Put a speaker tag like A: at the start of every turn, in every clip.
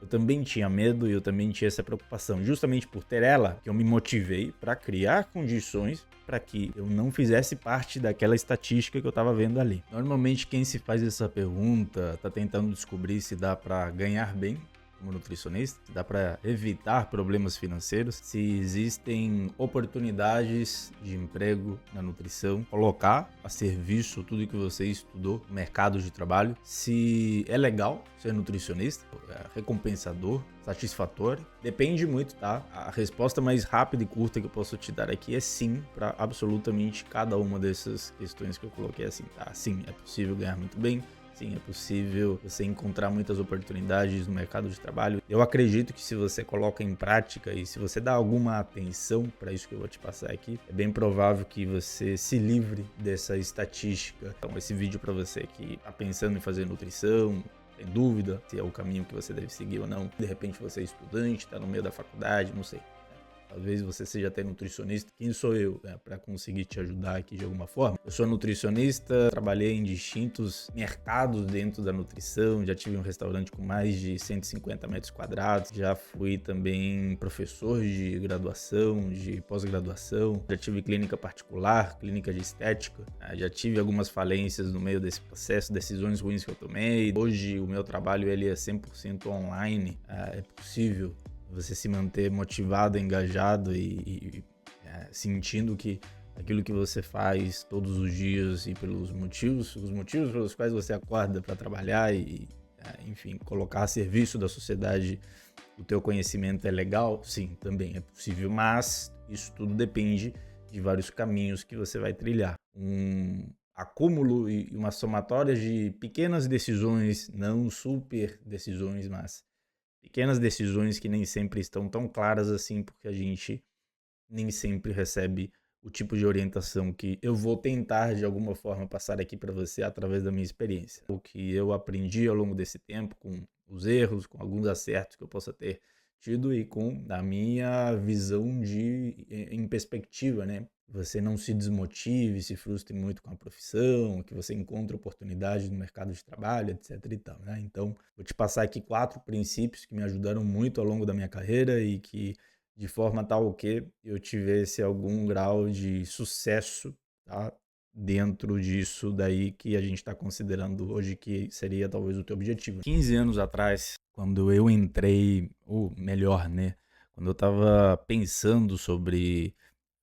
A: também tinha medo e eu também tinha essa preocupação. Justamente por ter ela, que eu me motivei para criar condições para que eu não fizesse parte daquela estatística que eu estava vendo ali. Normalmente quem se faz essa pergunta está tentando descobrir se dá para ganhar bem como nutricionista, se dá para evitar problemas financeiros, se existem oportunidades de emprego na nutrição, colocar a serviço tudo que você estudou no mercado de trabalho, se é legal ser nutricionista, é recompensador, satisfatório. Depende muito, tá? A resposta mais rápida e curta que eu posso te dar aqui é sim, para absolutamente cada uma dessas questões que eu coloquei assim, tá? Sim, é possível ganhar muito bem. Sim, é possível você encontrar muitas oportunidades no mercado de trabalho. Eu acredito que se você coloca em prática e se você dá alguma atenção para isso que eu vou te passar aqui, é bem provável que você se livre dessa estatística. Então, esse vídeo para você que está pensando em fazer nutrição, tem dúvida se é o caminho que você deve seguir ou não. De repente você é estudante, está no meio da faculdade, não sei. Talvez você seja até nutricionista. Quem sou eu, né, para conseguir te ajudar aqui de alguma forma? Eu sou nutricionista, trabalhei em distintos mercados dentro da nutrição, já tive um restaurante com mais de 150 metros quadrados, já fui também professor de graduação, de pós-graduação, já tive clínica particular, clínica de estética, já tive algumas falências no meio desse processo, decisões ruins que eu tomei. Hoje o meu trabalho ele é 100% online, é possível você se manter motivado, engajado e sentindo que aquilo que você faz todos os dias e os motivos pelos quais você acorda para trabalhar enfim, colocar a serviço da sociedade o teu conhecimento é legal, sim, também é possível, mas isso tudo depende de vários caminhos que você vai trilhar. Um acúmulo e uma somatória de pequenas decisões, não super decisões, mas pequenas decisões que nem sempre estão tão claras assim, porque a gente nem sempre recebe o tipo de orientação que eu vou tentar de alguma forma passar aqui para você através da minha experiência. O que eu aprendi ao longo desse tempo, com os erros, com alguns acertos que eu possa ter tido e com a minha visão em perspectiva, né? Você não se desmotive, se frustre muito com a profissão, que você encontre oportunidades no mercado de trabalho, etc e tal, né? Então, vou te passar aqui 4 princípios que me ajudaram muito ao longo da minha carreira e que de forma tal que eu tivesse algum grau de sucesso, tá? Dentro disso daí que a gente está considerando hoje que seria talvez o teu objetivo. 15 anos atrás, quando eu entrei, ou melhor, né? Quando eu estava pensando sobre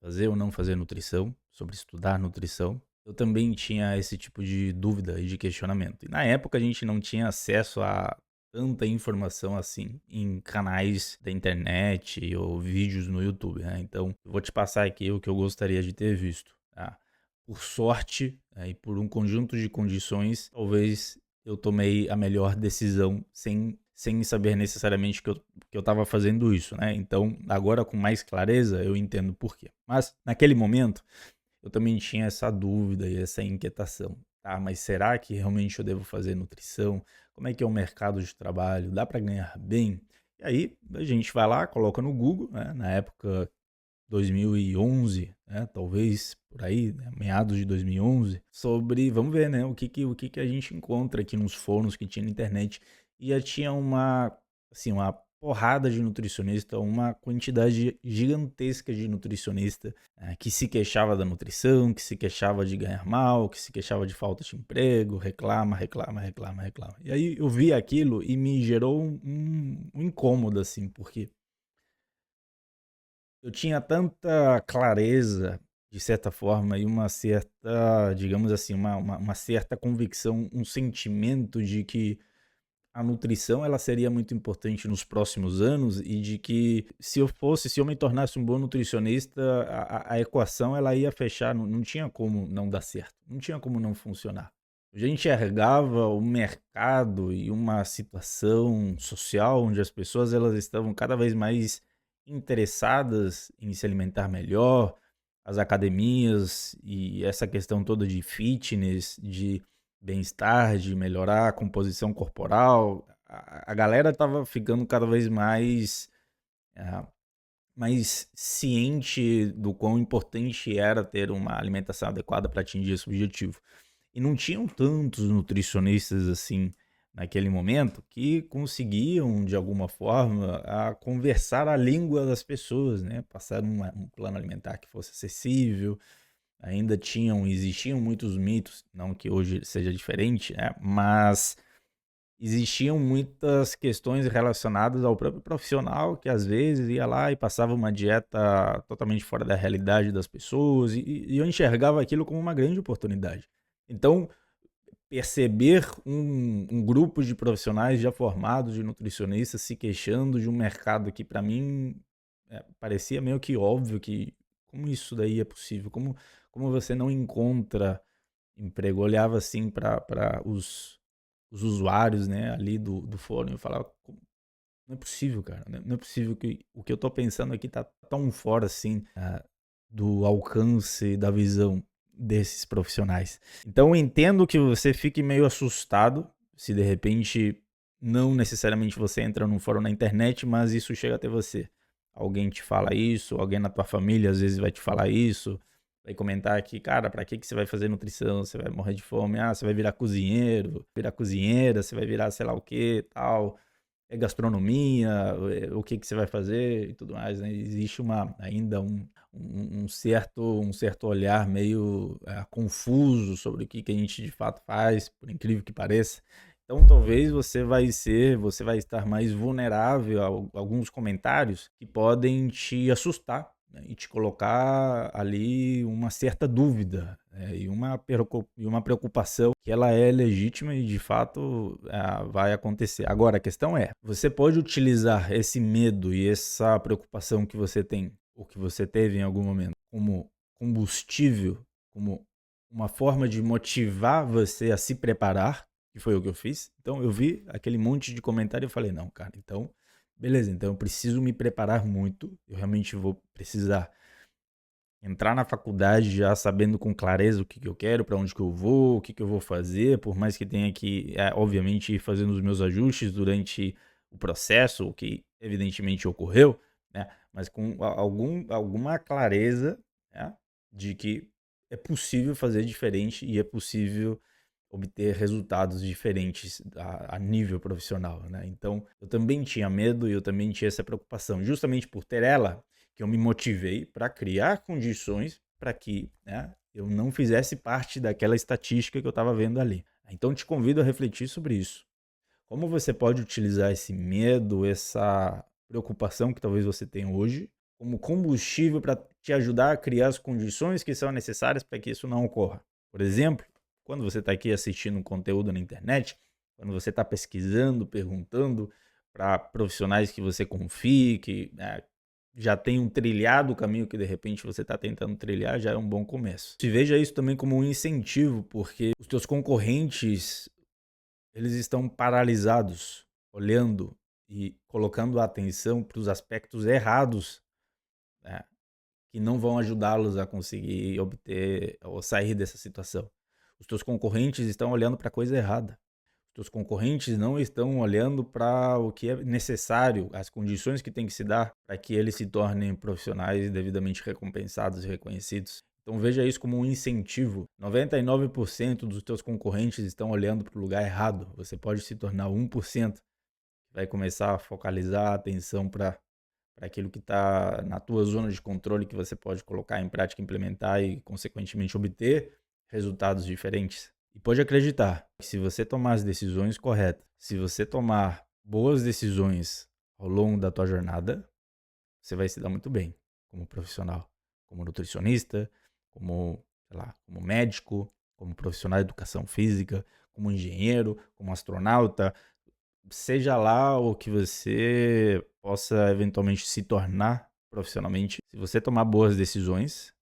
A: fazer ou não fazer nutrição, sobre estudar nutrição, eu também tinha esse tipo de dúvida e de questionamento. E na época a gente não tinha acesso a tanta informação assim em canais da internet ou vídeos no YouTube, né? Então, eu vou te passar aqui o que eu gostaria de ter visto, tá? Por sorte, e por um conjunto de condições, talvez eu tomei a melhor decisão sem saber necessariamente que eu estava fazendo isso, né? Então, agora com mais clareza, eu entendo por quê. Mas, naquele momento, eu também tinha essa dúvida e essa inquietação, tá? Mas será que realmente eu devo fazer nutrição? Como é que é o mercado de trabalho? Dá para ganhar bem? E aí, a gente vai lá, coloca no Google, né? Na época 2011, né? Talvez por aí, né? Meados de 2011, sobre, vamos ver, né? O que a gente encontra aqui nos fóruns que tinha na internet. E já tinha uma porrada de nutricionista, uma quantidade gigantesca de nutricionista que se queixava da nutrição, que se queixava de ganhar mal, que se queixava de falta de emprego, reclama. E aí eu vi aquilo e me gerou um incômodo, assim, porque eu tinha tanta clareza, de certa forma, e uma certa, digamos assim, uma certa convicção, um sentimento de que a nutrição ela seria muito importante nos próximos anos e de que se eu me tornasse um bom nutricionista, a equação ela ia fechar, não tinha como não dar certo, não tinha como não funcionar. Eu já enxergava o mercado e uma situação social onde as pessoas elas estavam cada vez mais interessadas em se alimentar melhor, as academias e essa questão toda de fitness, de bem-estar, de melhorar a composição corporal. A galera tava ficando cada vez eh, mais ciente do quão importante era ter uma alimentação adequada para atingir esse objetivo. E não tinham tantos nutricionistas assim naquele momento que conseguiam, de alguma forma, a conversar a língua das pessoas, né? Passar um plano alimentar que fosse acessível. Existiam muitos mitos, não que hoje seja diferente, né? Mas existiam muitas questões relacionadas ao próprio profissional que às vezes ia lá e passava uma dieta totalmente fora da realidade das pessoas e eu enxergava aquilo como uma grande oportunidade. Então, perceber um grupo de profissionais já formados de nutricionistas se queixando de um mercado que para mim parecia meio que óbvio que como isso daí é possível, como você não encontra emprego. Eu olhava assim para os usuários, né, ali do fórum, eu falava, não é possível, cara, não é possível que o que eu tô pensando aqui tá tão fora assim do alcance da visão desses profissionais. Então eu entendo que você fique meio assustado se de repente não necessariamente você entra num fórum na internet, mas isso chega até você. Alguém te fala isso, alguém na tua família às vezes vai te falar isso, vai comentar que, cara, pra que você vai fazer nutrição? Você vai morrer de fome, você vai virar cozinheiro, virar cozinheira, você vai virar sei lá o que, tal, é gastronomia, o que você vai fazer e tudo mais, né? Existe ainda um certo olhar meio confuso sobre o que a gente de fato faz, por incrível que pareça. Então, talvez você vai estar mais vulnerável a alguns comentários que podem te assustar, né, e te colocar ali uma certa dúvida, e uma preocupação que ela é legítima e de fato vai acontecer. Agora, a questão é, você pode utilizar esse medo e essa preocupação que você tem, ou que você teve em algum momento, como combustível, como uma forma de motivar você a se preparar, que foi o que eu fiz. Então eu vi aquele monte de comentário e falei, não, cara, então, beleza, então eu preciso me preparar muito, eu realmente vou precisar entrar na faculdade já sabendo com clareza o que eu quero, para onde que eu vou, o que eu vou fazer, por mais que tenha que, obviamente, ir fazendo os meus ajustes durante o processo, o que evidentemente ocorreu, né? Mas com alguma clareza, né, de que é possível fazer diferente e é possível obter resultados diferentes a nível profissional, né? Então, eu também tinha medo e eu também tinha essa preocupação. Justamente por ter ela, que eu me motivei para criar condições para que, né, eu não fizesse parte daquela estatística que eu estava vendo ali. Então, te convido a refletir sobre isso. Como você pode utilizar esse medo, essa preocupação que talvez você tenha hoje, como combustível para te ajudar a criar as condições que são necessárias para que isso não ocorra? Por exemplo, quando você está aqui assistindo um conteúdo na internet, quando você está pesquisando, perguntando para profissionais que você confie, que já tenham trilhado o caminho que de repente você está tentando trilhar, já é um bom começo. Se veja isso também como um incentivo, porque os teus concorrentes eles estão paralisados, olhando e colocando a atenção para os aspectos errados, né, que não vão ajudá-los a conseguir obter ou sair dessa situação. Os teus concorrentes estão olhando para a coisa errada. Os teus concorrentes não estão olhando para o que é necessário, as condições que tem que se dar para que eles se tornem profissionais devidamente recompensados e reconhecidos. Então veja isso como um incentivo. 99% dos teus concorrentes estão olhando para o lugar errado. Você pode se tornar 1%. Vai começar a focalizar a atenção para aquilo que está na tua zona de controle, que você pode colocar em prática, implementar e, consequentemente, obter resultados diferentes. E pode acreditar que se você tomar as decisões corretas, se você tomar boas decisões ao longo da tua jornada, você vai se dar muito bem como profissional, como nutricionista, como, sei lá, como médico, como profissional de educação física, como engenheiro, como astronauta, seja lá o que você possa eventualmente se tornar profissionalmente. Se você tomar boas decisões,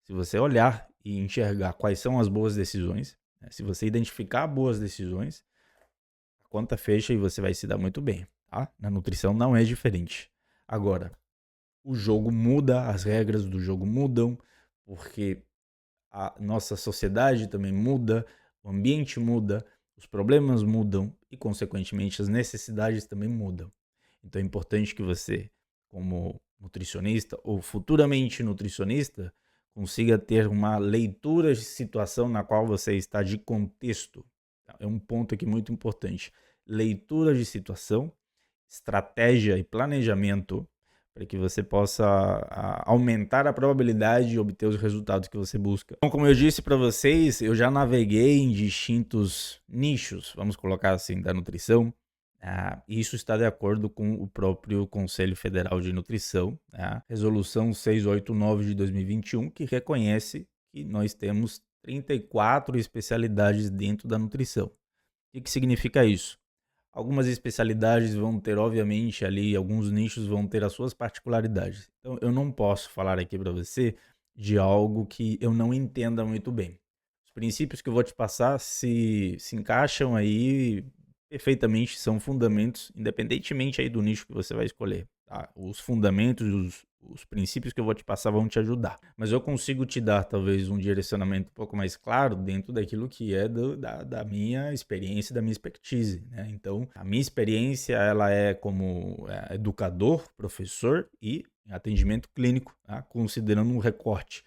A: se você olhar e enxergar quais são as boas decisões, né? Se você identificar boas decisões, a conta fecha e você vai se dar muito bem, tá? Na nutrição não é diferente. Agora, o jogo muda, as regras do jogo mudam, porque a nossa sociedade também muda, o ambiente muda, os problemas mudam e, consequentemente, as necessidades também mudam. Então é importante que você, como nutricionista ou futuramente nutricionista, consiga ter uma leitura de situação na qual você está de contexto. É um ponto aqui muito importante. leitura de situação, estratégia e planejamento para que você possa aumentar a probabilidade de obter os resultados que você busca. Então, como eu disse para vocês, eu já naveguei em distintos nichos, vamos colocar assim, da nutrição. Isso está de acordo com o próprio Conselho Federal de Nutrição, a Resolução 689 de 2021, que reconhece que nós temos 34 especialidades dentro da nutrição. O que significa isso? Algumas especialidades vão ter, obviamente, ali, alguns nichos vão ter as suas particularidades. Então, eu não posso falar aqui para você de algo que eu não entenda muito bem. Os princípios que eu vou te passar se encaixam aí perfeitamente, são fundamentos, independentemente aí do nicho que você vai escolher. Tá? Os fundamentos, os princípios que eu vou te passar vão te ajudar. Mas eu consigo te dar talvez um direcionamento um pouco mais claro dentro daquilo que é da minha experiência, da minha expertise. Né? Então, a minha experiência ela é como educador, professor e atendimento clínico, tá? Considerando um recorte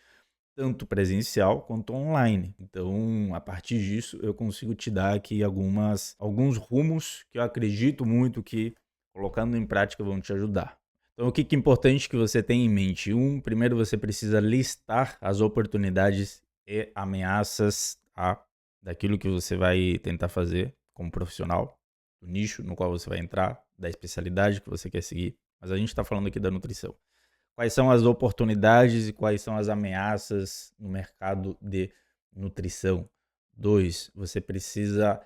A: tanto presencial quanto online. Então, a partir disso, eu consigo te dar aqui alguns rumos que eu acredito muito que, colocando em prática, vão te ajudar. Então, o que é importante que você tenha em mente? Primeiro você precisa listar as oportunidades e ameaças daquilo que você vai tentar fazer como profissional, do nicho no qual você vai entrar, da especialidade que você quer seguir. Mas a gente está falando aqui da nutrição. Quais são as oportunidades e quais são as ameaças no mercado de nutrição? 2, você precisa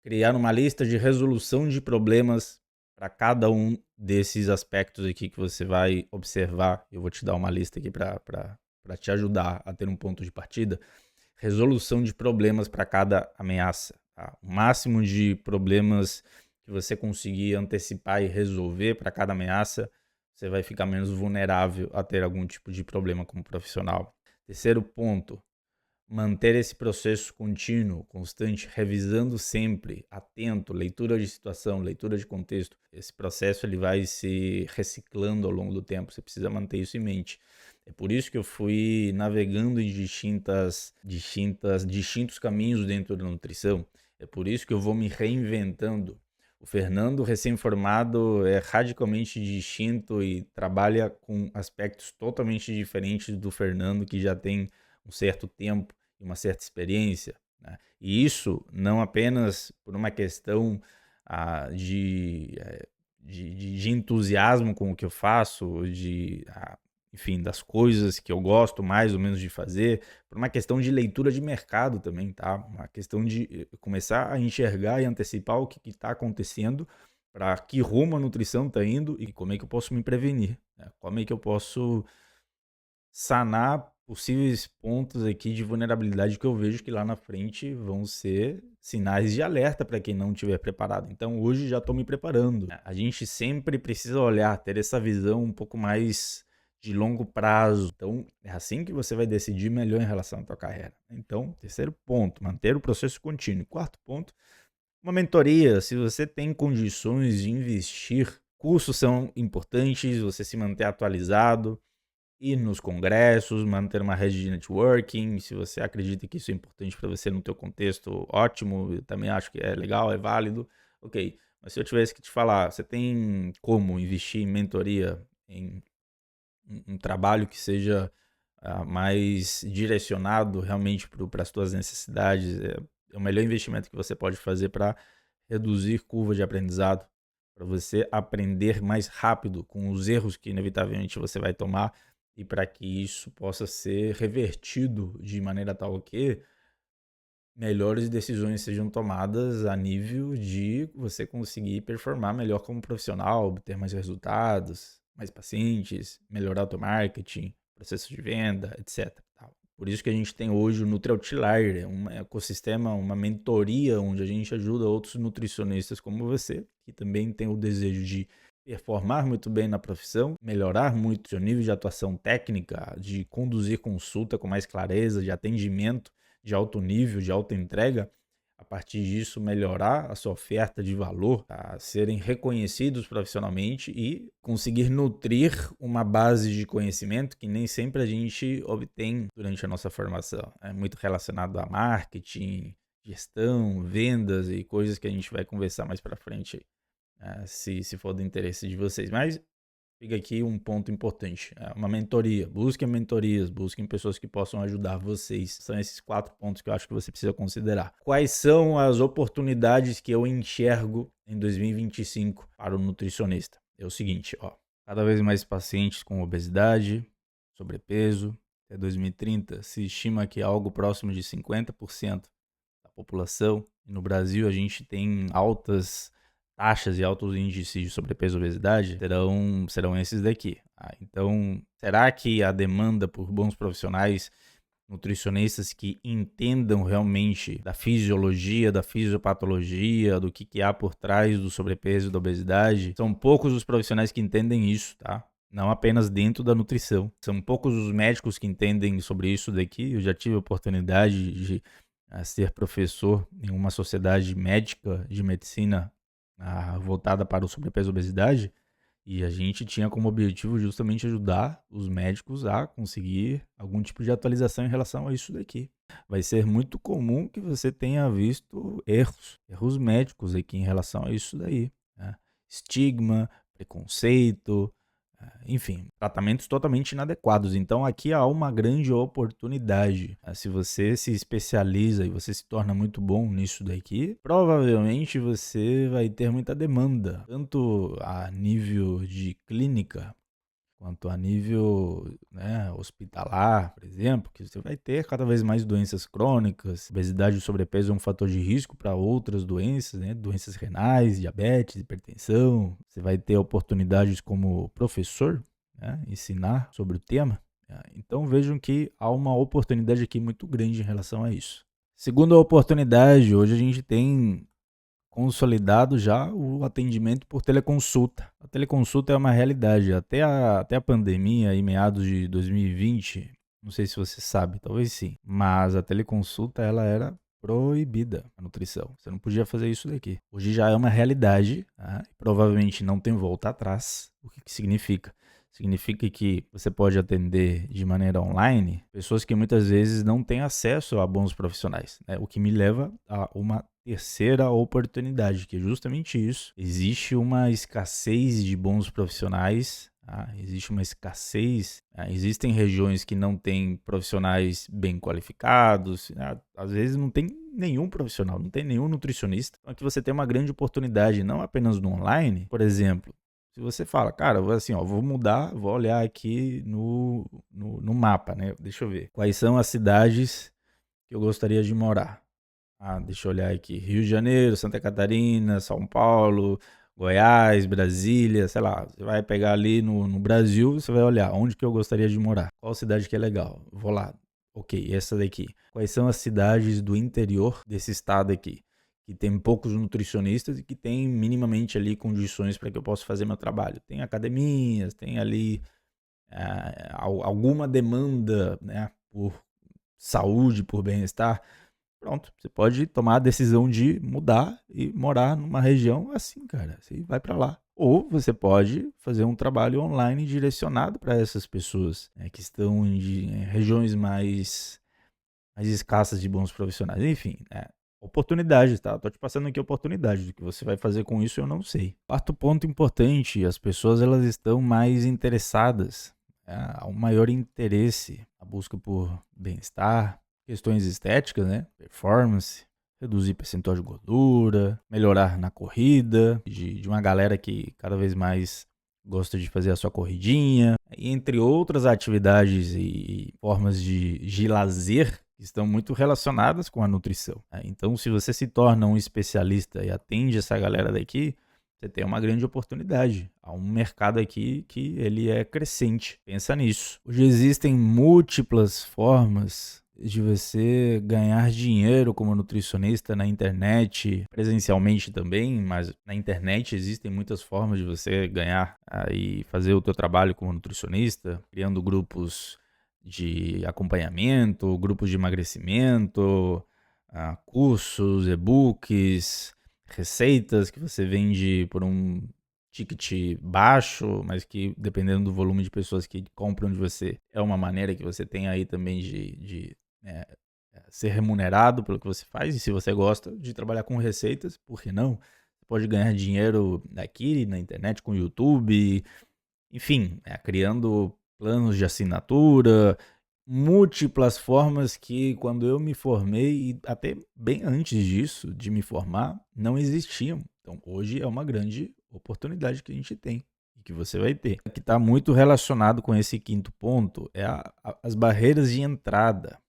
A: criar uma lista de resolução de problemas para cada um desses aspectos aqui que você vai observar. Eu vou te dar uma lista aqui para te ajudar a ter um ponto de partida. Resolução de problemas para cada ameaça. Tá? O máximo de problemas que você conseguir antecipar e resolver para cada ameaça, você vai ficar menos vulnerável a ter algum tipo de problema como profissional. Terceiro ponto, manter esse processo contínuo, constante, revisando sempre, atento, leitura de situação, leitura de contexto. Esse processo ele vai se reciclando ao longo do tempo, você precisa manter isso em mente. É por isso que eu fui navegando em distintos caminhos dentro da nutrição. É por isso que eu vou me reinventando. O Fernando, recém-formado, é radicalmente distinto e trabalha com aspectos totalmente diferentes do Fernando, que já tem um certo tempo e uma certa experiência. Né? E isso não apenas por uma questão de entusiasmo com o que eu faço, enfim, das coisas que eu gosto mais ou menos de fazer, por uma questão de leitura de mercado também, tá? Uma questão de começar a enxergar e antecipar o que está acontecendo, para que rumo a nutrição está indo e como é que eu posso me prevenir, né? Como é que eu posso sanar possíveis pontos aqui de vulnerabilidade que eu vejo que lá na frente vão ser sinais de alerta para quem não estiver preparado. Então hoje já estou me preparando. A gente sempre precisa olhar, ter essa visão um pouco mais de longo prazo. Então, é assim que você vai decidir melhor em relação à tua carreira. Então, terceiro ponto, manter o processo contínuo. Quarto ponto, uma mentoria. Se você tem condições de investir, cursos são importantes, você se manter atualizado, ir nos congressos, manter uma rede de networking. Se você acredita que isso é importante para você no teu contexto, ótimo. Eu também acho que é legal, é válido. Ok, mas se eu tivesse que te falar, você tem como investir em mentoria, em um trabalho que seja mais direcionado realmente para as suas necessidades, é o melhor investimento que você pode fazer para reduzir curva de aprendizado, para você aprender mais rápido com os erros que inevitavelmente você vai tomar e para que isso possa ser revertido de maneira tal que melhores decisões sejam tomadas a nível de você conseguir performar melhor como profissional, obter mais resultados, mais pacientes, melhorar o teu marketing, processo de venda, etc. Por isso que a gente tem hoje o NutriOutlier, um ecossistema, uma mentoria onde a gente ajuda outros nutricionistas como você, que também tem o desejo de performar muito bem na profissão, melhorar muito o seu nível de atuação técnica, de conduzir consulta com mais clareza, de atendimento de alto nível, de alta entrega, a partir disso melhorar a sua oferta de valor, a serem reconhecidos profissionalmente e conseguir nutrir uma base de conhecimento que nem sempre a gente obtém durante a nossa formação. É muito relacionado a marketing, gestão, vendas e coisas que a gente vai conversar mais para frente, se for do interesse de vocês. Mas fica aqui um ponto importante, uma mentoria. Busquem mentorias, busquem pessoas que possam ajudar vocês. São esses 4 pontos que eu acho que você precisa considerar. Quais são as oportunidades que eu enxergo em 2025 para o nutricionista? É o seguinte, cada vez mais pacientes com obesidade, sobrepeso. Até 2030 se estima que algo próximo de 50% da população. E no Brasil a gente tem altas taxas e altos índices de sobrepeso e obesidade, serão esses daqui. Então, será que a demanda por bons profissionais nutricionistas que entendam realmente da fisiologia, da fisiopatologia, do que há por trás do sobrepeso e da obesidade? São poucos os profissionais que entendem isso, tá? Não apenas dentro da nutrição. São poucos os médicos que entendem sobre isso daqui. Eu já tive a oportunidade de ser professor em uma sociedade médica de medicina voltada para o sobrepeso e obesidade, e a gente tinha como objetivo justamente ajudar os médicos a conseguir algum tipo de atualização em relação a isso daqui. Vai ser muito comum que você tenha visto erros médicos aqui em relação a isso daí, né? Estigma, preconceito, enfim, tratamentos totalmente inadequados. Então aqui há uma grande oportunidade. Se você se especializa e você se torna muito bom nisso daqui, provavelmente você vai ter muita demanda, tanto a nível de clínica, quanto a nível, né, hospitalar, por exemplo, que você vai ter cada vez mais doenças crônicas. Obesidade e sobrepeso é um fator de risco para outras doenças, né, doenças renais, diabetes, hipertensão. Você vai ter oportunidades como professor, né, ensinar sobre o tema. Então vejam que há uma oportunidade aqui muito grande em relação a isso. Segunda oportunidade, hoje a gente tem consolidado já o atendimento por teleconsulta. A teleconsulta é uma realidade. Até a pandemia, em meados de 2020, não sei se você sabe, talvez sim, mas a teleconsulta ela era proibida na nutrição. Você não podia fazer isso daqui. Hoje já é uma realidade, tá? Provavelmente não tem volta atrás. O que significa? Significa que você pode atender de maneira online pessoas que muitas vezes não têm acesso a bons profissionais, né? O que me leva a uma terceira oportunidade, que é justamente isso. Existe uma escassez de bons profissionais, existe uma escassez, existem regiões que não têm profissionais bem qualificados, às vezes não tem nenhum profissional, não tem nenhum nutricionista. Então aqui você tem uma grande oportunidade, não apenas no online. Por exemplo, se você fala, cara, assim, vou mudar, vou olhar aqui no mapa, né? Deixa eu ver. Quais são as cidades que eu gostaria de morar? Deixa eu olhar aqui. Rio de Janeiro, Santa Catarina, São Paulo, Goiás, Brasília, sei lá. Você vai pegar ali no Brasil, você vai olhar onde que eu gostaria de morar. Qual cidade que é legal? Vou lá. Ok, essa daqui. Quais são as cidades do interior desse estado aqui? Que tem poucos nutricionistas e que tem minimamente ali condições para que eu possa fazer meu trabalho. Tem academias, tem ali alguma demanda, né, por saúde, por bem-estar. Pronto, você pode tomar a decisão de mudar e morar numa região assim, cara. Você vai para lá. Ou você pode fazer um trabalho online direcionado para essas pessoas, né, que estão em regiões mais escassas de bons profissionais. Enfim, oportunidade, tá? Tô te passando aqui oportunidade. Do que você vai fazer com isso, eu não sei. Quarto ponto importante, as pessoas elas estão mais interessadas, há um maior interesse, a busca por bem-estar, questões estéticas, né? Performance, reduzir percentual de gordura, melhorar na corrida, de uma galera que cada vez mais gosta de fazer a sua corridinha, entre outras atividades e formas de lazer que estão muito relacionadas com a nutrição. Então, se você se torna um especialista e atende essa galera daqui, você tem uma grande oportunidade. Há um mercado aqui que ele é crescente. Pensa nisso. Hoje existem múltiplas formas de você ganhar dinheiro como nutricionista na internet, presencialmente também, mas na internet existem muitas formas de você ganhar e fazer o teu trabalho como nutricionista, criando grupos de acompanhamento, grupos de emagrecimento, cursos, e-books, receitas que você vende por um ticket baixo, mas que dependendo do volume de pessoas que compram de você, é uma maneira que você tem aí também de ser remunerado pelo que você faz, e se você gosta de trabalhar com receitas, por que não? Você pode ganhar dinheiro aqui na internet, com o YouTube, enfim, criando planos de assinatura, múltiplas formas que quando eu me formei, e até bem antes disso, de me formar, não existiam. Então hoje é uma grande oportunidade que a gente tem e que você vai ter. O que está muito relacionado com esse quinto ponto é as barreiras de entrada.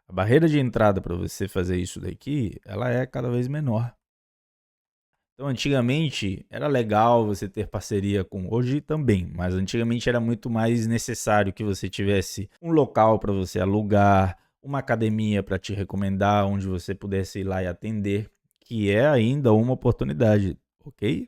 A: A barreira de entrada para você fazer isso daqui, ela é cada vez menor. Então, antigamente era legal você ter parceria com, hoje também, mas antigamente era muito mais necessário que você tivesse um local para você alugar, uma academia para te recomendar, onde você pudesse ir lá e atender, que é ainda uma oportunidade, ok?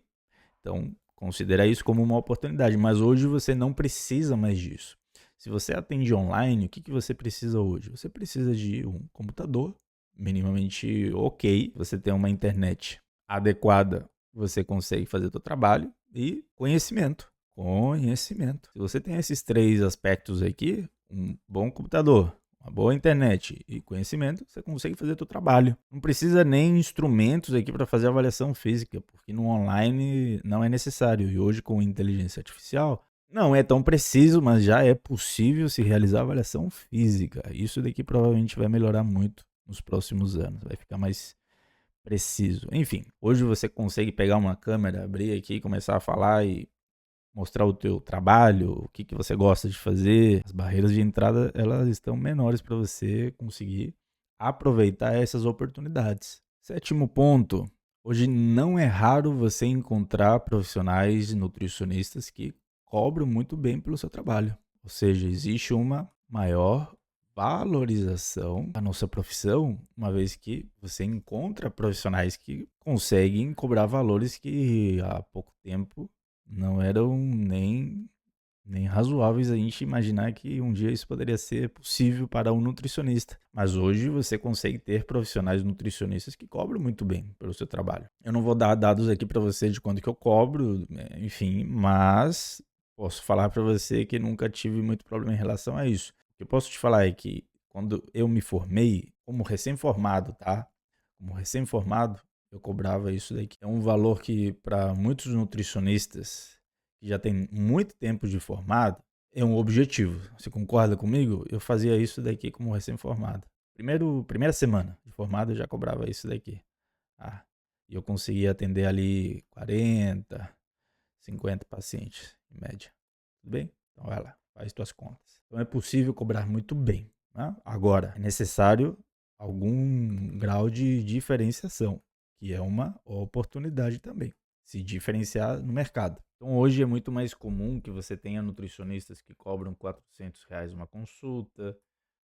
A: Então, considera isso como uma oportunidade, mas hoje você não precisa mais disso. Se você atende online, o que você precisa hoje? Você precisa de um computador minimamente ok, você tem uma internet adequada, você consegue fazer o seu trabalho, e conhecimento. Conhecimento. Se você tem esses três aspectos aqui, um bom computador, uma boa internet e conhecimento, você consegue fazer o seu trabalho. Não precisa nem instrumentos aqui para fazer avaliação física, porque no online não é necessário. E hoje, com inteligência artificial, não é tão preciso, mas já é possível se realizar avaliação física. Isso daqui provavelmente vai melhorar muito nos próximos anos. Vai ficar mais preciso. Enfim, hoje você consegue pegar uma câmera, abrir aqui, começar a falar e mostrar o teu trabalho, o que você gosta de fazer. As barreiras de entrada, elas estão menores para você conseguir aproveitar essas oportunidades. Sétimo ponto, hoje não é raro você encontrar profissionais nutricionistas que cobram muito bem pelo seu trabalho. Ou seja, existe uma maior valorização da nossa profissão, uma vez que você encontra profissionais que conseguem cobrar valores que há pouco tempo não eram nem razoáveis a gente imaginar que um dia isso poderia ser possível para um nutricionista. Mas hoje você consegue ter profissionais nutricionistas que cobram muito bem pelo seu trabalho. Eu não vou dar dados aqui para você de quanto que eu cobro, enfim, mas posso falar para você que nunca tive muito problema em relação a isso. O que eu posso te falar é que quando eu me formei, como recém-formado, tá? Como recém-formado, eu cobrava isso daqui. É um valor que para muitos nutricionistas que já tem muito tempo de formado, é um objetivo. Você concorda comigo? Eu fazia isso daqui como recém-formado. Primeira semana de formado eu já cobrava isso daqui. E eu conseguia atender ali 40, 50 pacientes em média. Tudo bem? Então vai lá, faz tuas contas. Então é possível cobrar muito bem. Né? Agora, é necessário algum grau de diferenciação, que é uma oportunidade também. Se diferenciar no mercado. Então hoje é muito mais comum que você tenha nutricionistas que cobram R$ 400 uma consulta,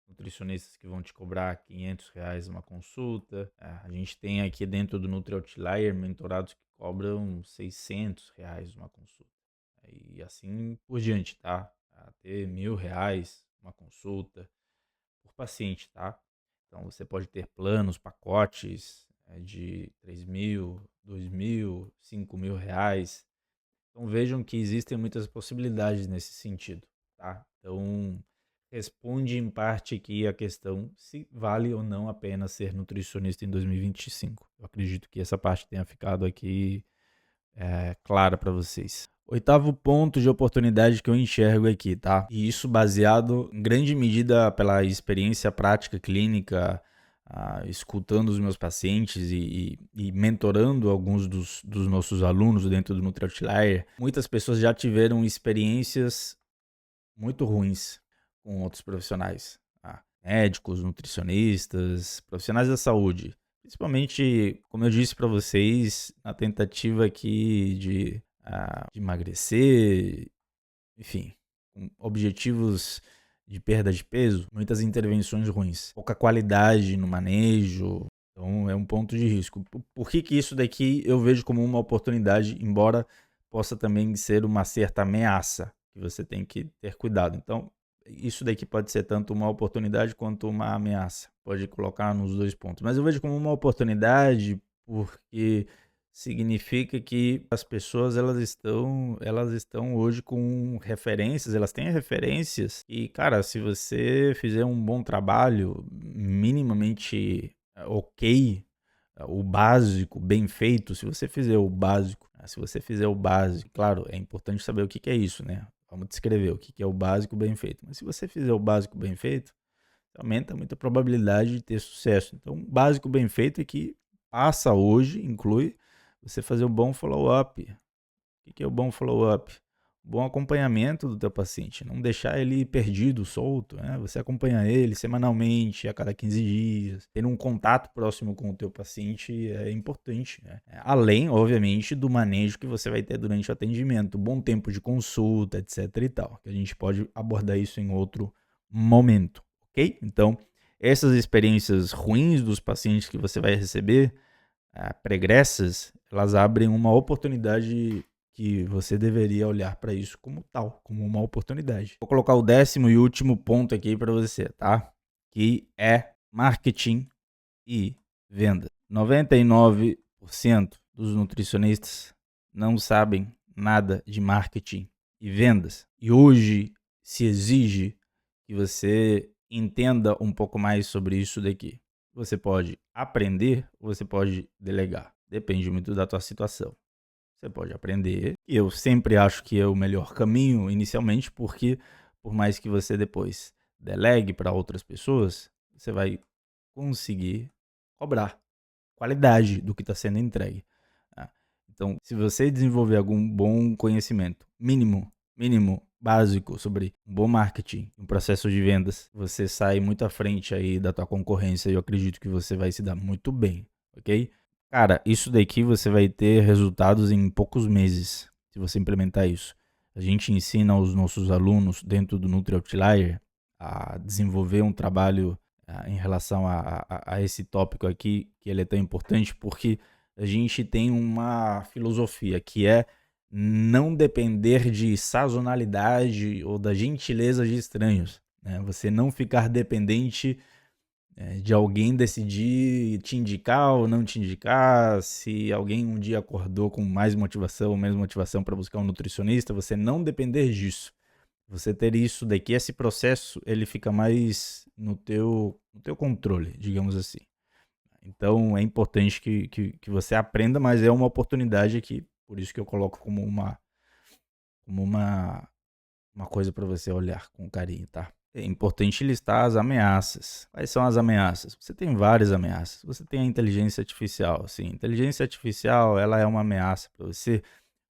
A: nutricionistas que vão te cobrar R$ 500 uma consulta. A gente tem aqui dentro do Nutri Outlier mentorados que cobram R$ 600 uma consulta. E assim por diante, tá? Até R$ 1.000 uma consulta por paciente, tá? Então você pode ter planos, pacotes de R$ 3.000, R$ 2.000, R$ 5.000. Então vejam que existem muitas possibilidades nesse sentido, tá? Então responde em parte aqui a questão se vale ou não a pena ser nutricionista em 2025. Eu acredito que essa parte tenha ficado aqui clara para vocês. Oitavo ponto de oportunidade que eu enxergo aqui, tá? E isso baseado em grande medida pela experiência prática clínica, escutando os meus pacientes e mentorando alguns dos nossos alunos dentro do Nutri Outlier. Muitas pessoas já tiveram experiências muito ruins com outros profissionais, médicos, nutricionistas, profissionais da saúde. Principalmente, como eu disse para vocês, na tentativa aqui de emagrecer, enfim, com objetivos de perda de peso, muitas intervenções ruins, pouca qualidade no manejo, então é um ponto de risco. Por que isso daqui eu vejo como uma oportunidade, embora possa também ser uma certa ameaça, que você tem que ter cuidado. Então, isso daqui pode ser tanto uma oportunidade quanto uma ameaça. Pode colocar nos dois pontos. Mas eu vejo como uma oportunidade porque significa que as pessoas elas estão hoje com referências, elas têm referências e, cara, se você fizer um bom trabalho, minimamente ok, o básico, bem feito, se você fizer o básico, se você fizer o básico, claro, é importante saber o que que é isso, né? Vamos descrever o que que é o básico bem feito. Mas se você fizer o básico bem feito, aumenta muito a probabilidade de ter sucesso. Então, o básico bem feito é que passa hoje, inclui você fazer um bom follow-up. O que é o bom follow-up? Bom acompanhamento do teu paciente, não deixar ele perdido, solto, né? Você acompanha ele semanalmente, a cada 15 dias, ter um contato próximo com o teu paciente é importante, né? Além, obviamente, do manejo que você vai ter durante o atendimento, bom tempo de consulta, etc e tal, que a gente pode abordar isso em outro momento, ok? Então, essas experiências ruins dos pacientes que você vai receber, pregressas, elas abrem uma oportunidade que você deveria olhar para isso como tal, como uma oportunidade. Vou colocar o 10º e último ponto aqui para você, tá? Que é marketing e venda. 99% dos nutricionistas não sabem nada de marketing e vendas. E hoje se exige que você entenda um pouco mais sobre isso daqui. Você pode aprender ou você pode delegar. Depende muito da tua situação. Você pode aprender. E eu sempre acho que é o melhor caminho inicialmente, porque por mais que você depois delegue para outras pessoas, você vai conseguir cobrar qualidade do que está sendo entregue. Tá? Então, se você desenvolver algum bom conhecimento mínimo, básico sobre um bom marketing, um processo de vendas, você sai muito à frente aí da tua concorrência e eu acredito que você vai se dar muito bem, ok? Cara, isso daqui você vai ter resultados em poucos meses, se você implementar isso. A gente ensina os nossos alunos dentro do Nutri Outlier a desenvolver um trabalho em relação a esse tópico aqui, que ele é tão importante, porque a gente tem uma filosofia que é não depender de sazonalidade ou da gentileza de estranhos, né? Você não ficar dependente de alguém decidir te indicar ou não te indicar, se alguém um dia acordou com mais motivação ou menos motivação para buscar um nutricionista, você não depender disso. Você ter isso daqui, esse processo, ele fica mais no teu controle, digamos assim. Então é importante que você aprenda, mas é uma oportunidade aqui, por isso que eu coloco como uma coisa para você olhar com carinho, tá? É importante listar as ameaças. Quais são as ameaças? Você tem várias ameaças. Você tem a inteligência artificial. Sim, inteligência artificial, ela é uma ameaça para você,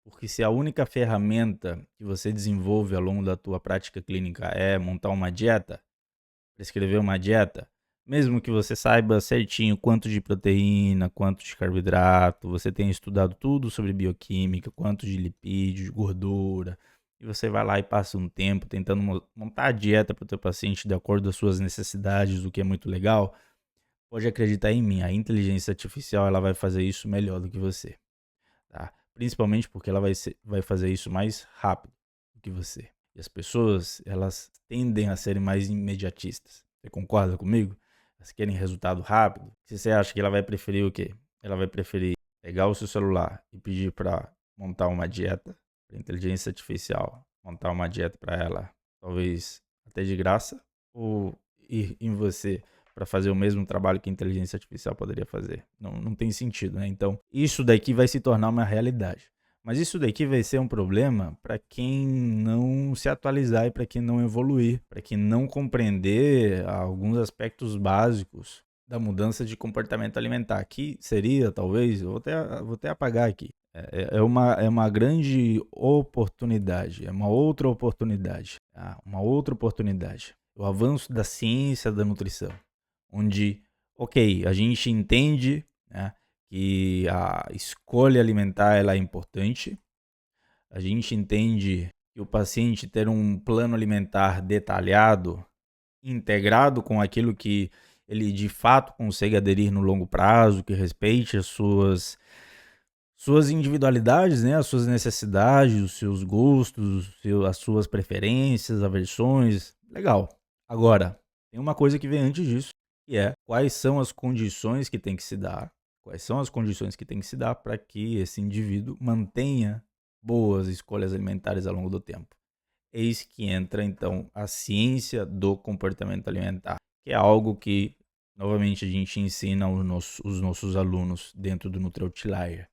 A: porque se a única ferramenta que você desenvolve ao longo da tua prática clínica é montar uma dieta, prescrever uma dieta, mesmo que você saiba certinho quanto de proteína, quanto de carboidrato, você tenha estudado tudo sobre bioquímica, quanto de lipídios, gordura, e você vai lá e passa um tempo tentando montar a dieta para o teu paciente de acordo com as suas necessidades, o que é muito legal, pode acreditar em mim, a inteligência artificial ela vai fazer isso melhor do que você, tá? Principalmente porque ela vai fazer isso mais rápido do que você. E as pessoas, elas tendem a serem mais imediatistas. Você concorda comigo? Elas querem resultado rápido. Se você acha que ela vai preferir o quê? Ela vai preferir pegar o seu celular e pedir para montar uma dieta, para inteligência artificial montar uma dieta para ela, talvez até de graça, ou ir em você para fazer o mesmo trabalho que a inteligência artificial poderia fazer. Não tem sentido, né? Então, isso daqui vai se tornar uma realidade. Mas isso daqui vai ser um problema para quem não se atualizar e para quem não evoluir, para quem não compreender alguns aspectos básicos da mudança de comportamento alimentar. Que seria, talvez, eu vou até apagar aqui. É uma grande oportunidade, é uma outra oportunidade, tá? Uma outra oportunidade. O avanço da ciência da nutrição, onde, ok, a gente entende, né, que a escolha alimentar ela é importante. A gente entende que o paciente ter um plano alimentar detalhado, integrado com aquilo que ele de fato consegue aderir no longo prazo, que respeite as suas individualidades, né, as suas necessidades, os seus gostos, as suas preferências, aversões, legal. Agora, tem uma coisa que vem antes disso, que é quais são as condições que tem que se dar Quais são as condições que tem que se dar para que esse indivíduo mantenha boas escolhas alimentares ao longo do tempo? Eis que entra, então, a ciência do comportamento alimentar, que é algo que, novamente, a gente ensina os nossos alunos dentro do NutriOutlier.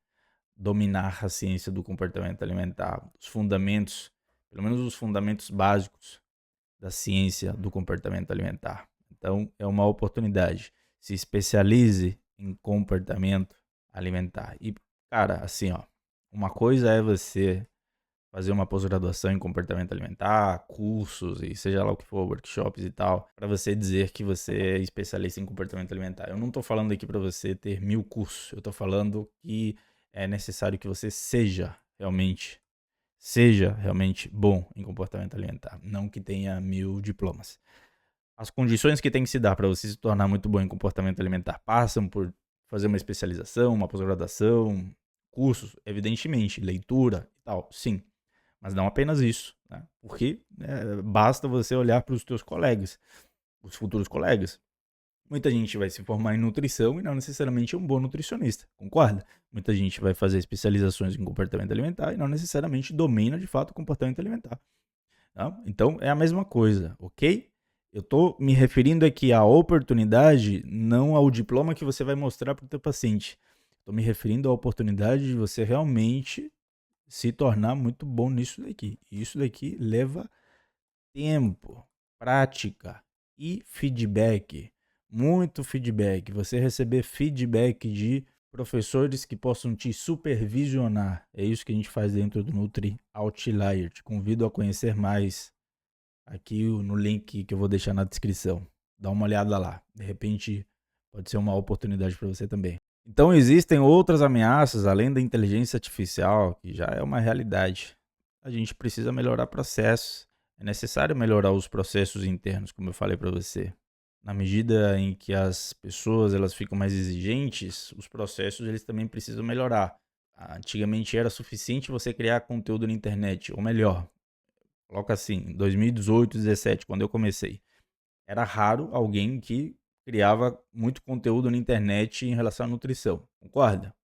A: Dominar a ciência do comportamento alimentar, os fundamentos, pelo menos os fundamentos básicos da ciência do comportamento alimentar. Então, é uma oportunidade. Se especialize em comportamento alimentar. E, cara, assim, ó, uma coisa é você fazer uma pós-graduação em comportamento alimentar, cursos e seja lá o que for, workshops e tal, para você dizer que você é especialista em comportamento alimentar. Eu não tô falando aqui para você ter 1000 cursos, eu tô falando que é necessário que você seja realmente bom em comportamento alimentar, não que tenha 1000 diplomas. As condições que tem que se dar para você se tornar muito bom em comportamento alimentar passam por fazer uma especialização, uma pós-graduação, cursos, evidentemente, leitura e tal, sim. Mas não apenas isso, né? Porque basta você olhar para os teus colegas, os futuros colegas. Muita gente vai se formar em nutrição e não necessariamente é um bom nutricionista, concorda? Muita gente vai fazer especializações em comportamento alimentar e não necessariamente domina de fato o comportamento alimentar. Tá? Então é a mesma coisa, ok? Eu estou me referindo aqui à oportunidade, não ao diploma que você vai mostrar para o teu paciente. Estou me referindo à oportunidade de você realmente se tornar muito bom nisso daqui. E isso daqui leva tempo, prática e feedback. Muito feedback. Você receber feedback de professores que possam te supervisionar. É isso que a gente faz dentro do NutriOutlier. Te convido a conhecer mais aqui no link que eu vou deixar na descrição. Dá uma olhada lá. De repente pode ser uma oportunidade para você também. Então existem outras ameaças além da inteligência artificial, que já é uma realidade. A gente precisa melhorar processos. É necessário melhorar os processos internos, como eu falei para você. Na medida em que as pessoas elas ficam mais exigentes, os processos eles também precisam melhorar. Antigamente era suficiente você criar conteúdo na internet, ou melhor, coloca assim, em 2018, 2017, quando eu comecei, era raro alguém que criava muito conteúdo na internet em relação à nutrição, concorda?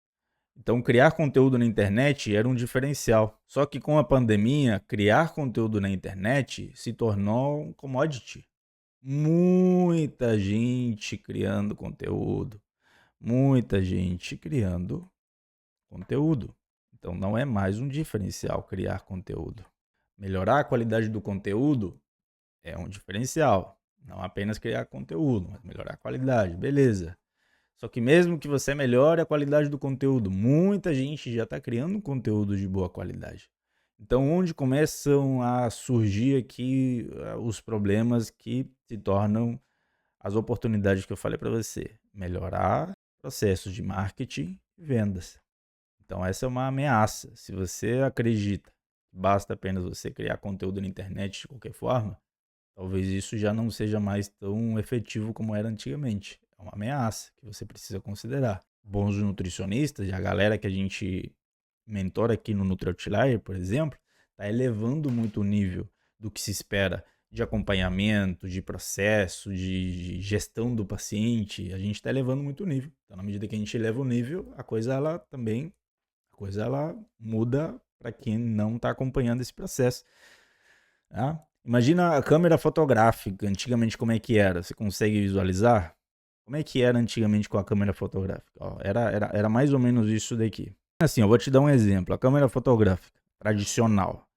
A: Então, criar conteúdo na internet era um diferencial. Só que com a pandemia, criar conteúdo na internet se tornou um commodity. Muita gente criando conteúdo. Muita gente criando conteúdo. Então, não é mais um diferencial criar conteúdo. Melhorar a qualidade do conteúdo é um diferencial. Não apenas criar conteúdo, mas melhorar a qualidade. Beleza. Só que mesmo que você melhore a qualidade do conteúdo, muita gente já está criando conteúdo de boa qualidade. Então, onde começam a surgir aqui os problemas que se tornam as oportunidades que eu falei para você? Melhorar processos de marketing e vendas. Então, essa é uma ameaça. Se você acredita que basta apenas você criar conteúdo na internet de qualquer forma, talvez isso já não seja mais tão efetivo como era antigamente. É uma ameaça que você precisa considerar. Bons nutricionistas, e a galera que a gente mentora aqui no NutriOutlier, por exemplo, está elevando muito o nível do que se espera de acompanhamento, de processo, de gestão do paciente. A gente está elevando muito o nível. Então, na medida que a gente eleva o nível, a coisa ela muda para quem não está acompanhando esse processo. Tá? Imagina a câmera fotográfica, antigamente como é que era? Você consegue visualizar? Como é que era antigamente com a câmera fotográfica? Ó, era mais ou menos isso daqui. Assim, eu vou te dar um exemplo. A câmera fotográfica tradicional.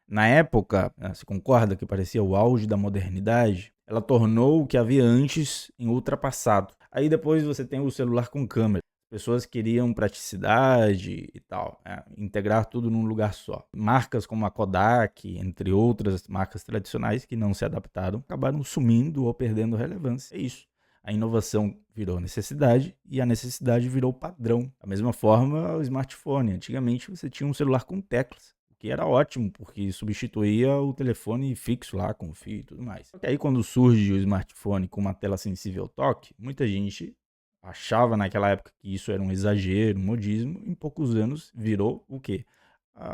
A: Na época, você concorda que parecia o auge da modernidade? Ela tornou o que havia antes em ultrapassado. Aí depois você tem o celular com câmera. Pessoas queriam praticidade e tal, integrar tudo num lugar só. Marcas como a Kodak, entre outras marcas tradicionais que não se adaptaram, acabaram sumindo ou perdendo relevância. É isso. A inovação virou necessidade e a necessidade virou padrão. Da mesma forma, o smartphone. Antigamente você tinha um celular com teclas, o que era ótimo, porque substituía o telefone fixo lá com fio e tudo mais. Só que aí quando surge o smartphone com uma tela sensível ao toque, muita gente achava naquela época que isso era um exagero, um modismo. Em poucos anos virou o quê?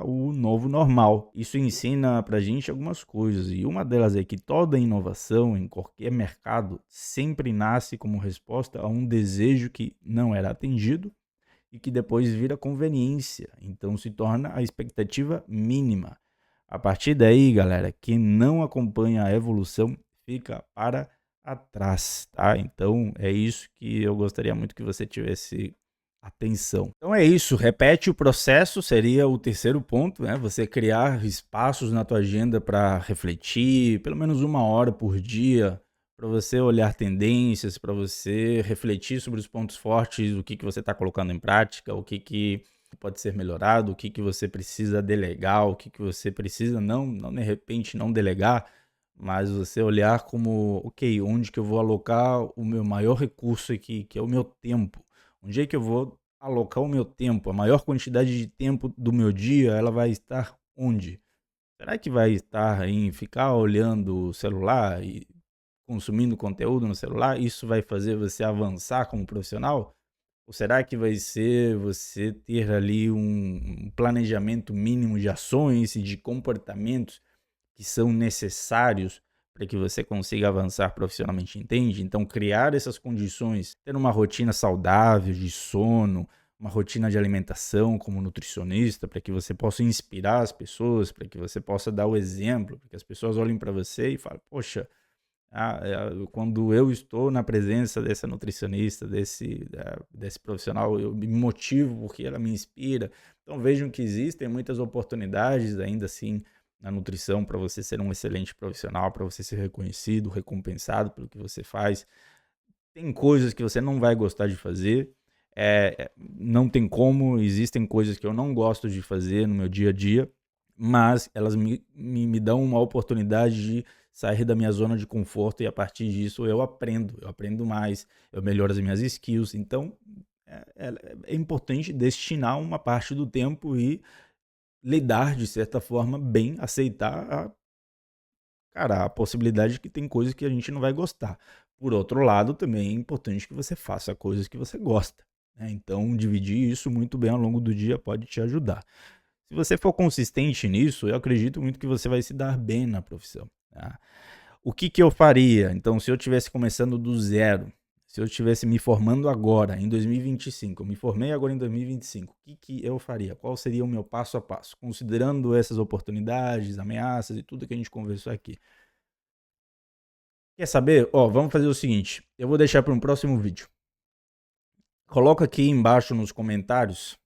A: O novo normal. Isso ensina pra gente algumas coisas, e uma delas é que toda inovação em qualquer mercado sempre nasce como resposta a um desejo que não era atendido e que depois vira conveniência. Então se torna a expectativa mínima. A partir daí, galera, quem não acompanha a evolução fica para atrás, tá? Então é isso que eu gostaria muito que você tivesse atenção. Então é isso, repete o processo, seria o terceiro ponto, né? Você criar espaços na tua agenda para refletir, pelo menos 1 hora por dia, para você olhar tendências, para você refletir sobre os pontos fortes, o que você está colocando em prática, o que pode ser melhorado, o que você precisa delegar, o que você precisa não de repente não delegar, mas você olhar como, ok, onde que eu vou alocar o meu maior recurso aqui, que é o meu tempo. Onde é que eu vou alocar o meu tempo? A maior quantidade de tempo do meu dia, ela vai estar onde? Será que vai estar em ficar olhando o celular e consumindo conteúdo no celular? Isso vai fazer você avançar como profissional? Ou será que vai ser você ter ali um planejamento mínimo de ações e de comportamentos que são necessários para que você consiga avançar profissionalmente, entende? Então, criar essas condições, ter uma rotina saudável de sono, uma rotina de alimentação como nutricionista, para que você possa inspirar as pessoas, para que você possa dar o exemplo, para que as pessoas olhem para você e falem, poxa, quando eu estou na presença dessa nutricionista, desse profissional, eu me motivo porque ela me inspira. Então vejam que existem muitas oportunidades ainda assim na nutrição para você ser um excelente profissional, para você ser reconhecido, recompensado pelo que você faz. Tem coisas que você não vai gostar de fazer, não tem como, existem coisas que eu não gosto de fazer no meu dia a dia, mas elas me dão uma oportunidade de sair da minha zona de conforto e a partir disso eu aprendo mais, eu melhoro as minhas skills. Então é importante destinar uma parte do tempo e lidar de certa forma bem, aceitar a possibilidade de que tem coisas que a gente não vai gostar. Por outro lado, também é importante que você faça coisas que você gosta, né? Então, dividir isso muito bem ao longo do dia pode te ajudar. Se você for consistente nisso, eu acredito muito que você vai se dar bem na profissão, tá? O que eu faria? Então, se eu estivesse começando do zero, se eu estivesse me formando agora, em 2025, eu me formei agora em 2025, o que eu faria? Qual seria o meu passo a passo? Considerando essas oportunidades, ameaças e tudo que a gente conversou aqui. Quer saber? Vamos fazer o seguinte, eu vou deixar para um próximo vídeo. Coloca aqui embaixo nos comentários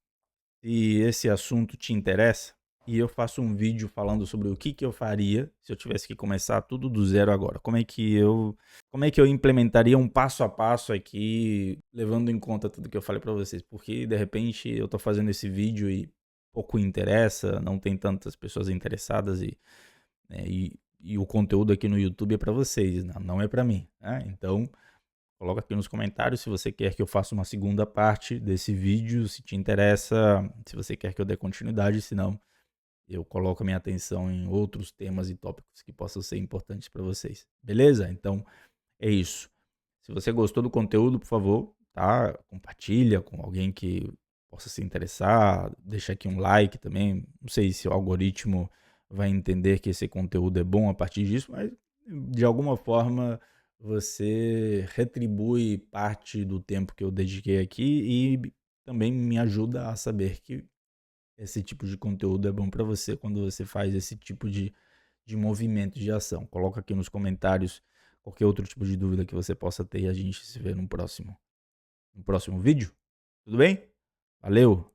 A: se esse assunto te interessa e eu faço um vídeo falando sobre o que eu faria se eu tivesse que começar tudo do zero agora. Como é que eu implementaria um passo a passo aqui, levando em conta tudo que eu falei para vocês, porque de repente eu tô fazendo esse vídeo e pouco interessa, não tem tantas pessoas interessadas e o conteúdo aqui no YouTube é para vocês, não é para mim, né? Então, coloca aqui nos comentários se você quer que eu faça uma segunda parte desse vídeo, se te interessa, se você quer que eu dê continuidade, se não, eu coloco a minha atenção em outros temas e tópicos que possam ser importantes para vocês. Beleza? Então, é isso. Se você gostou do conteúdo, por favor, tá? Compartilha com alguém que possa se interessar, deixa aqui um like também. Não sei se o algoritmo vai entender que esse conteúdo é bom a partir disso, mas de alguma forma você retribui parte do tempo que eu dediquei aqui e também me ajuda a saber que esse tipo de conteúdo é bom para você quando você faz esse tipo de movimento de ação. Coloca aqui nos comentários qualquer outro tipo de dúvida que você possa ter e a gente se vê no próximo vídeo. Tudo bem? Valeu!